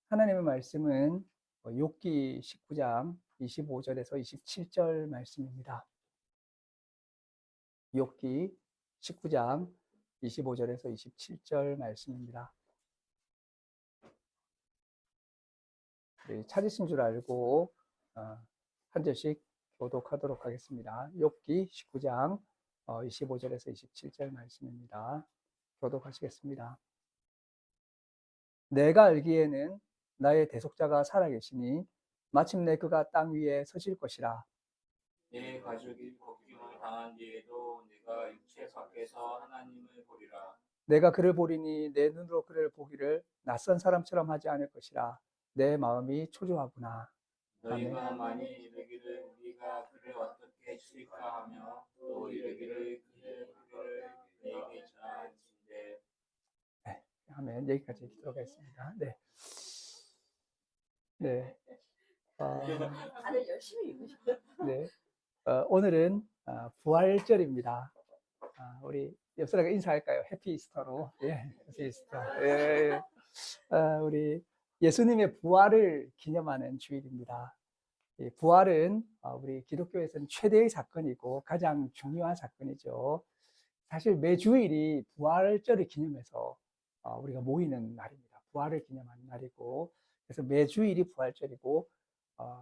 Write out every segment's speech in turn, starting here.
하나님의 말씀은 욥기 19장 25절에서 27절 말씀입니다. 욥기 19장 25절에서 27절 말씀입니다. 찾으신 줄 알고 한 절씩 교독하도록 하겠습니다. 욥기 19장 25절에서 27절 말씀입니다. 교독하시겠습니다. 내가 알기에는 나의 대속자가 살아계시니 마침내 그가 땅 위에 서실 것이라. 내 가족이 벗김을 당한 뒤에도 내가 육체 밖에서 하나님을 보리라. 내가 그를 보리니 내 눈으로 그를 보기를 낯선 사람처럼 하지 않을 것이라. 내 마음이 초조하구나. 너희가 만일 이르기를 우리가 그를 어떻게 칠까 하며 또 이르기를 그를 내게 전하신대. 네, 하면 여기까지 읽도록 하겠습니다. 네. 다들 열심히 읽으시죠. 네. 오늘은 부활절입니다. 우리 옆 사람과 인사할까요? 해피 이스터로. 예, 해피 이스터. 예. 우리 예수님의 부활을 기념하는 주일입니다. 이 부활은 우리 기독교에서는 최대의 사건이고 가장 중요한 사건이죠. 사실 매 주일이 부활절을 기념해서 우리가 모이는 날입니다. 부활을 기념하는 날이고, 그래서 매 주일이 부활절이고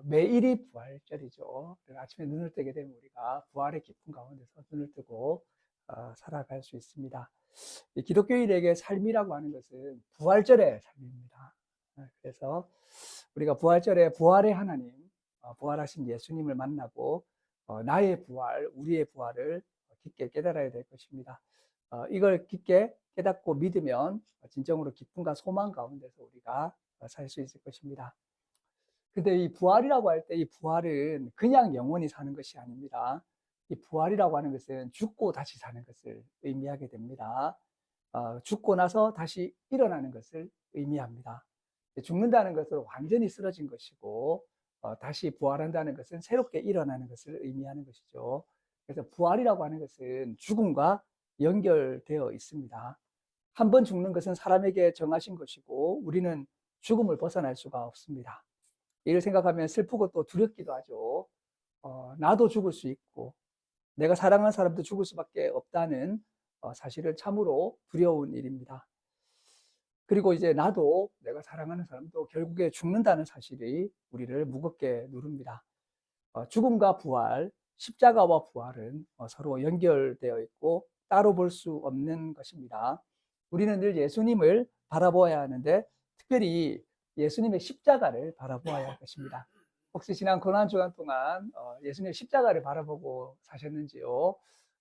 매일이 부활절이죠. 아침에 눈을 뜨게 되면 우리가 부활의 기쁨 가운데서 눈을 뜨고 살아갈 수 있습니다. 이 기독교인에게 삶이라고 하는 것은 부활절의 삶입니다. 그래서 우리가 부활절에 부활의 하나님, 부활하신 예수님을 만나고 나의 부활, 우리의 부활을 깊게 깨달아야 될 것입니다. 이걸 깊게 깨닫고 믿으면 진정으로 기쁨과 소망 가운데서 우리가 살 수 있을 것입니다. 근데 이 부활이라고 할 때 이 부활은 그냥 영원히 사는 것이 아닙니다. 이 부활이라고 하는 것은 죽고 다시 사는 것을 의미하게 됩니다. 죽고 나서 다시 일어나는 것을 의미합니다. 죽는다는 것은 완전히 쓰러진 것이고 다시 부활한다는 것은 새롭게 일어나는 것을 의미하는 것이죠. 그래서 부활이라고 하는 것은 죽음과 연결되어 있습니다. 한 번 죽는 것은 사람에게 정하신 것이고 우리는 죽음을 벗어날 수가 없습니다. 이를 생각하면 슬프고 또 두렵기도 하죠. 나도 죽을 수 있고 내가 사랑하는 사람도 죽을 수밖에 없다는 사실은 참으로 두려운 일입니다. 그리고 이제 나도 내가 사랑하는 사람도 결국에 죽는다는 사실이 우리를 무겁게 누릅니다. 죽음과 부활, 십자가와 부활은 서로 연결되어 있고 따로 볼 수 없는 것입니다. 우리는 늘 예수님을 바라보아야 하는데 특별히 예수님의 십자가를 바라보아야 할 것입니다. 혹시 지난 고난주간 동안 예수님의 십자가를 바라보고 사셨는지요?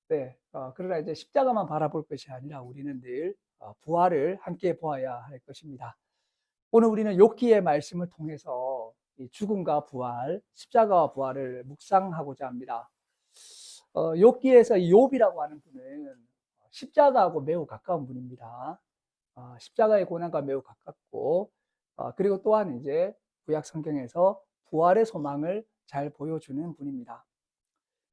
네, 그러나 이제 십자가만 바라볼 것이 아니라 우리는 늘 부활을 함께 보아야 할 것입니다. 오늘 우리는 욥기의 말씀을 통해서 이 죽음과 부활, 십자가와 부활을 묵상하고자 합니다. 욥기에서 이 욥이라고 하는 분은 십자가하고 매우 가까운 분입니다. 십자가의 고난과 매우 가깝고 그리고 또한 이제 구약 성경에서 부활의 소망을 잘 보여주는 분입니다.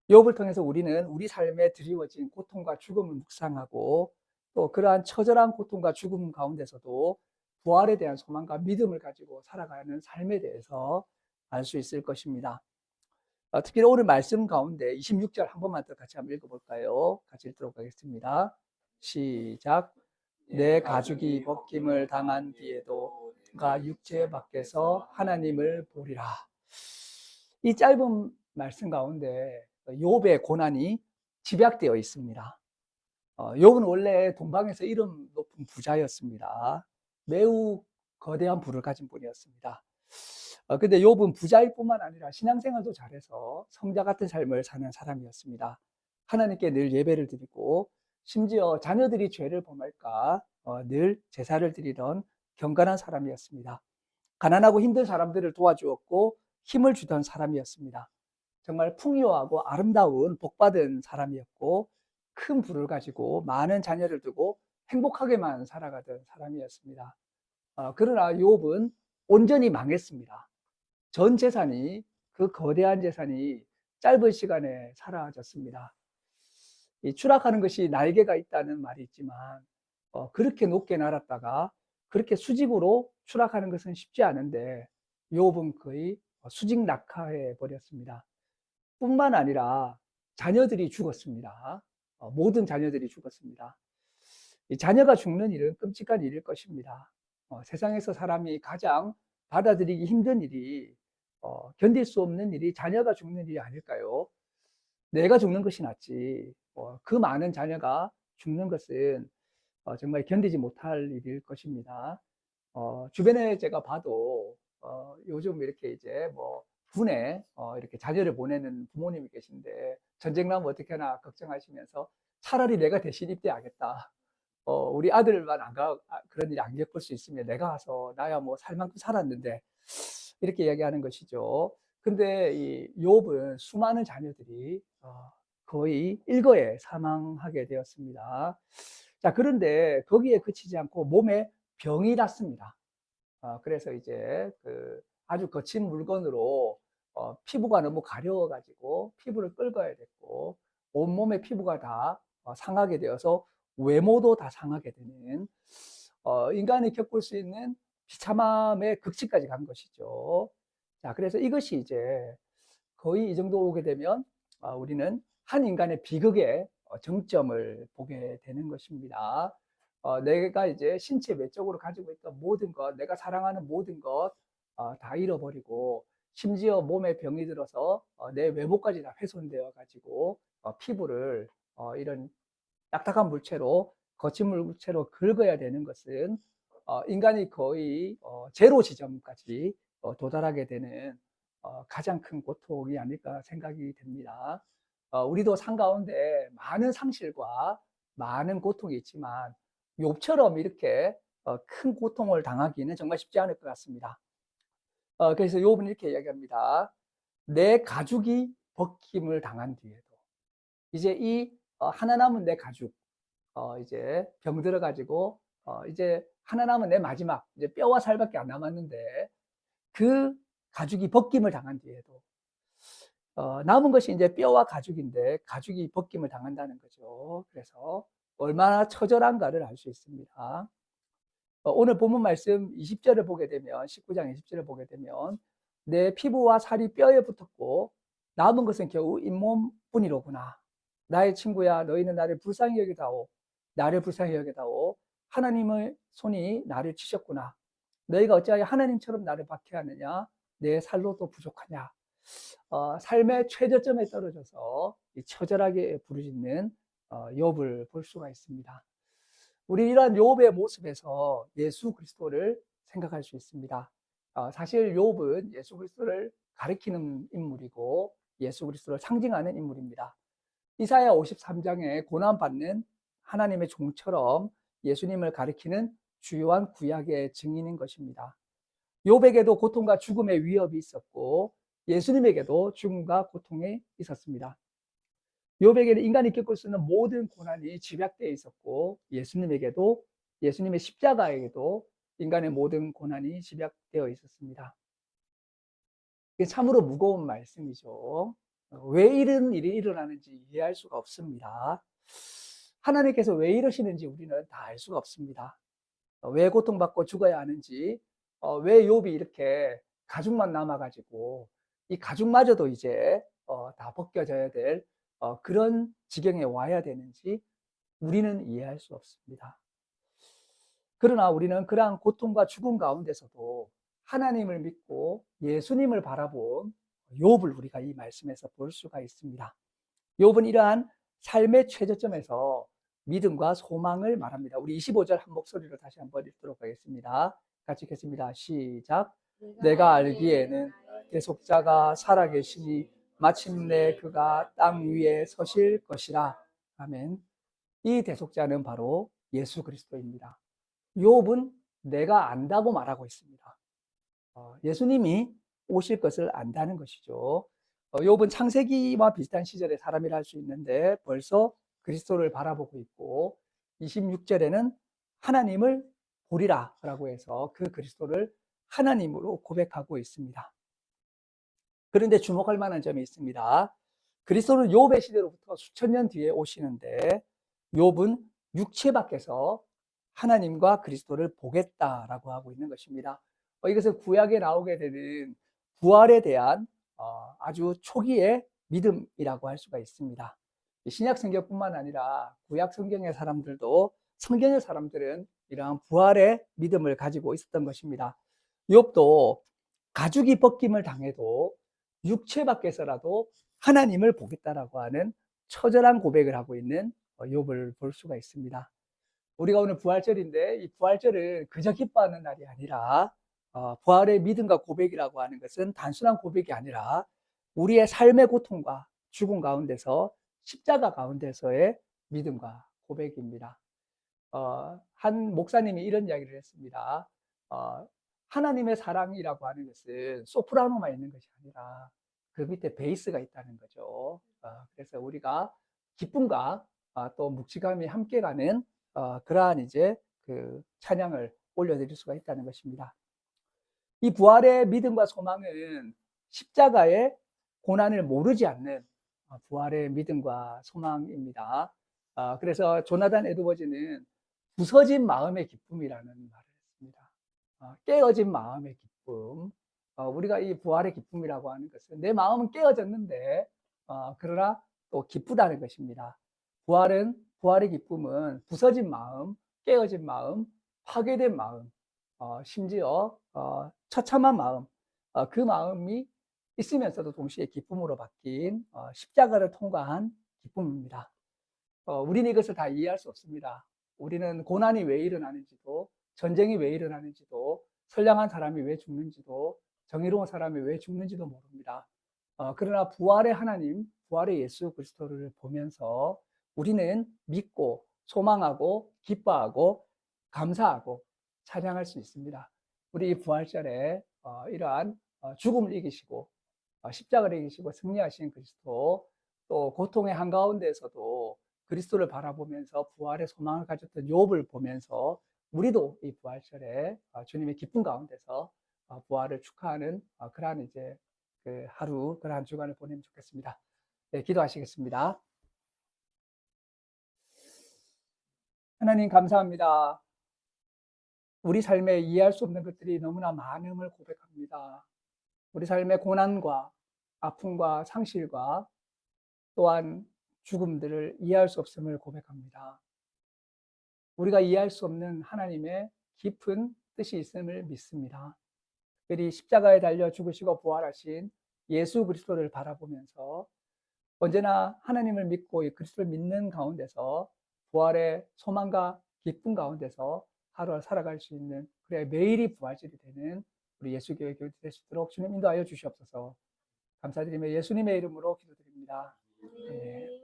욥을 통해서 우리는 우리 삶에 드리워진 고통과 죽음을 묵상하고 또 그러한 처절한 고통과 죽음 가운데서도 부활에 대한 소망과 믿음을 가지고 살아가는 삶에 대해서 알 수 있을 것입니다. 특히 오늘 말씀 가운데 26절 한 번만 더 같이 한번 읽어볼까요? 같이 읽도록 하겠습니다. 시작. 내 가죽이 벗김을 당한 뒤에도 그가 육체 밖에서 하나님을 보리라. 이 짧은 말씀 가운데 욥의 고난이 집약되어 있습니다. 욥은 원래 동방에서 이름 높은 부자였습니다. 매우 거대한 부를 가진 분이었습니다. 근데 욥은 부자일 뿐만 아니라 신앙생활도 잘해서 성자 같은 삶을 사는 사람이었습니다. 하나님께 늘 예배를 드리고 심지어 자녀들이 죄를 범할까 늘 제사를 드리던 경건한 사람이었습니다. 가난하고 힘든 사람들을 도와주었고 힘을 주던 사람이었습니다. 정말 풍요하고 아름다운 복받은 사람이었고 큰 부를 가지고 많은 자녀를 두고 행복하게만 살아가던 사람이었습니다. 그러나 욥은 온전히 망했습니다. 전 재산이, 그 거대한 재산이 짧은 시간에 사라졌습니다. 이 추락하는 것이 날개가 있다는 말이 있지만 그렇게 높게 날았다가 그렇게 수직으로 추락하는 것은 쉽지 않은데 욥은 거의 수직 낙하해 버렸습니다. 뿐만 아니라 자녀들이 죽었습니다. 모든 자녀들이 죽었습니다. 이 자녀가 죽는 일은 끔찍한 일일 것입니다. 세상에서 사람이 가장 받아들이기 힘든 일이 견딜 수 없는 일이 자녀가 죽는 일이 아닐까요? 내가 죽는 것이 낫지. 그 많은 자녀가 죽는 것은 정말 견디지 못할 일일 것입니다. 주변에 제가 봐도 요즘 이렇게 이제 뭐 군에 이렇게 자녀를 보내는 부모님이 계신데 전쟁 나면 어떻게 하나 걱정하시면서 차라리 내가 대신 입대하겠다. 우리 아들만 안 가, 그런 일이 안 겪을 수 있으면 내가 가서 나야 뭐 살 만큼 살았는데 이렇게 이야기하는 것이죠. 근데 이 욥은 수많은 자녀들이 거의 일거에 사망하게 되었습니다. 자, 그런데 거기에 그치지 않고 몸에 병이 났습니다. 그래서 이제 그 아주 거친 물건으로 피부가 너무 가려워가지고 피부를 긁어야 됐고 온몸의 피부가 다 상하게 되어서 외모도 다 상하게 되는 인간이 겪을 수 있는 비참함의 극치까지 간 것이죠. 자, 그래서 이것이 이제 거의 이 정도 오게 되면 우리는 한 인간의 비극의 정점을 보게 되는 것입니다. 내가 이제 신체 외적으로 가지고 있던 모든 것, 내가 사랑하는 모든 것 다 잃어버리고 심지어 몸에 병이 들어서 내 외모까지 다 훼손되어 가지고 피부를 이런 딱딱한 물체로 거친 물체로 긁어야 되는 것은 인간이 거의 제로 지점까지 도달하게 되는 가장 큰 고통이 아닐까 생각이 됩니다. 우리도 삶 가운데 많은 상실과 많은 고통이 있지만 욥처럼 이렇게 큰 고통을 당하기는 정말 쉽지 않을 것 같습니다. 그래서 욥은 이렇게 이야기합니다. 내 가죽이 벗김을 당한 뒤에도 이제 이 하나 남은 내 가죽 이제 병 들어가지고 이제 하나 남은 내 마지막 이제 뼈와 살밖에 안 남았는데 그 가죽이 벗김을 당한 뒤에도 남은 것이 이제 뼈와 가죽인데 가죽이 벗김을 당한다는 거죠. 그래서 얼마나 처절한가를 알 수 있습니다. 오늘 본문 말씀 20절을 보게 되면 19장 20절을 보게 되면 내 피부와 살이 뼈에 붙었고 남은 것은 겨우 잇몸뿐이로구나. 나의 친구야 너희는 나를 불쌍히 여기다오. 나를 불쌍히 여기다오. 하나님의 손이 나를 치셨구나. 너희가 어찌하여 하나님처럼 나를 박해하느냐. 내 살로도 부족하냐. 삶의 최저점에 떨어져서 처절하게 부르짖는 욥을 볼 수가 있습니다. 우리 이러한 욥의 모습에서 예수 그리스도를 생각할 수 있습니다. 사실 욥은 예수 그리스도를 가리키는 인물이고 예수 그리스도를 상징하는 인물입니다. 이사야 53장에 고난받는 하나님의 종처럼 예수님을 가리키는 주요한 구약의 증인인 것입니다. 욥에게도 고통과 죽음의 위협이 있었고 예수님에게도 죽음과 고통이 있었습니다. 욥에게는 인간이 겪을 수 있는 모든 고난이 집약되어 있었고 예수님에게도 예수님의 십자가에게도 인간의 모든 고난이 집약되어 있었습니다. 이게 참으로 무거운 말씀이죠. 왜 이런 일이 일어나는지 이해할 수가 없습니다. 하나님께서 왜 이러시는지 우리는 다 알 수가 없습니다. 왜 고통받고 죽어야 하는지, 왜 욥이 이렇게 가죽만 남아가지고 이 가죽마저도 이제 다 벗겨져야 될 그런 지경에 와야 되는지 우리는 이해할 수 없습니다. 그러나 우리는 그러한 고통과 죽음 가운데서도 하나님을 믿고 예수님을 바라본 욥을 우리가 이 말씀에서 볼 수가 있습니다. 욥은 이러한 삶의 최저점에서 믿음과 소망을 말합니다. 우리 25절 한 목소리로 다시 한번 읽도록 하겠습니다. 같이 읽겠습니다. 시작. 내가 알기에는 대속자가 살아계시니 마침내 그가 땅 위에 서실 것이라. 아멘. 이 대속자는 바로 예수 그리스도입니다. 욥은 내가 안다고 말하고 있습니다. 예수님이 오실 것을 안다는 것이죠. 욥은 창세기와 비슷한 시절의 사람이라 할 수 있는데 벌써 그리스도를 바라보고 있고 26절에는 하나님을 보리라 라고 해서 그 그리스도를 하나님으로 고백하고 있습니다. 그런데 주목할 만한 점이 있습니다. 그리스도는 욥의 시대로부터 수천 년 뒤에 오시는데 욥은 육체 밖에서 하나님과 그리스도를 보겠다라고 하고 있는 것입니다. 이것은 구약에 나오게 되는 부활에 대한 아주 초기의 믿음이라고 할 수가 있습니다. 신약 성경뿐만 아니라 구약 성경의 사람들도, 성경의 사람들은 이러한 부활의 믿음을 가지고 있었던 것입니다. 욥도 가죽이 벗김을 당해도 육체 밖에서라도 하나님을 보겠다라고 하는 처절한 고백을 하고 있는 욥을 볼 수가 있습니다. 우리가 오늘 부활절인데, 이 부활절은 그저 기뻐하는 날이 아니라 부활의 믿음과 고백이라고 하는 것은 단순한 고백이 아니라 우리의 삶의 고통과 죽음 가운데서, 십자가 가운데서의 믿음과 고백입니다. 한 목사님이 이런 이야기를 했습니다. 하나님의 사랑이라고 하는 것은 소프라노만 있는 것이 아니라 그 밑에 베이스가 있다는 거죠. 그래서 우리가 기쁨과 또 묵직함이 함께 가는 그러한 이제 그 찬양을 올려드릴 수가 있다는 것입니다. 이 부활의 믿음과 소망은 십자가의 고난을 모르지 않는 부활의 믿음과 소망입니다. 그래서 조나단 에드워즈는 부서진 마음의 기쁨이라는 말을 했습니다. 깨어진 마음의 기쁨. 우리가 이 부활의 기쁨이라고 하는 것은 내 마음은 깨어졌는데 그러나 또 기쁘다는 것입니다. 부활의 기쁨은 부서진 마음, 깨어진 마음, 파괴된 마음, 심지어 처참한 마음, 그 마음이 있으면서도 동시에 기쁨으로 바뀐 십자가를 통과한 기쁨입니다. 우리는 이것을 다 이해할 수 없습니다. 우리는 고난이 왜 일어나는지도, 전쟁이 왜 일어나는지도, 선량한 사람이 왜 죽는지도, 정의로운 사람이 왜 죽는지도 모릅니다. 그러나 부활의 하나님, 부활의 예수 그리스도를 보면서 우리는 믿고 소망하고 기뻐하고 감사하고 찬양할 수 있습니다. 우리 이 부활절에 이러한 죽음을 이기시고 십자가를 이기시고 승리하신 그리스도, 또 고통의 한가운데에서도 그리스도를 바라보면서 부활의 소망을 가졌던 욥을 보면서 우리도 이 부활절에 주님의 기쁨 가운데서 부활을 축하하는 그러한 이제 그 하루, 그러한 주간을 보내면 좋겠습니다. 네, 기도하시겠습니다. 하나님 감사합니다. 우리 삶에 이해할 수 없는 것들이 너무나 많음을 고백합니다. 우리 삶의 고난과 아픔과 상실과 또한 죽음들을 이해할 수 없음을 고백합니다. 우리가 이해할 수 없는 하나님의 깊은 뜻이 있음을 믿습니다. 특별히 십자가에 달려 죽으시고 부활하신 예수 그리스도를 바라보면서 언제나 하나님을 믿고 그리스도를 믿는 가운데서 부활의 소망과 기쁨 가운데서 하루를 살아갈 수 있는, 그래 매일이 부활절이 되는 우리 예수교회 교회 될 수 있도록 주님 인도하여 주시옵소서. 감사드리며 예수님의 이름으로 기도드립니다. 네.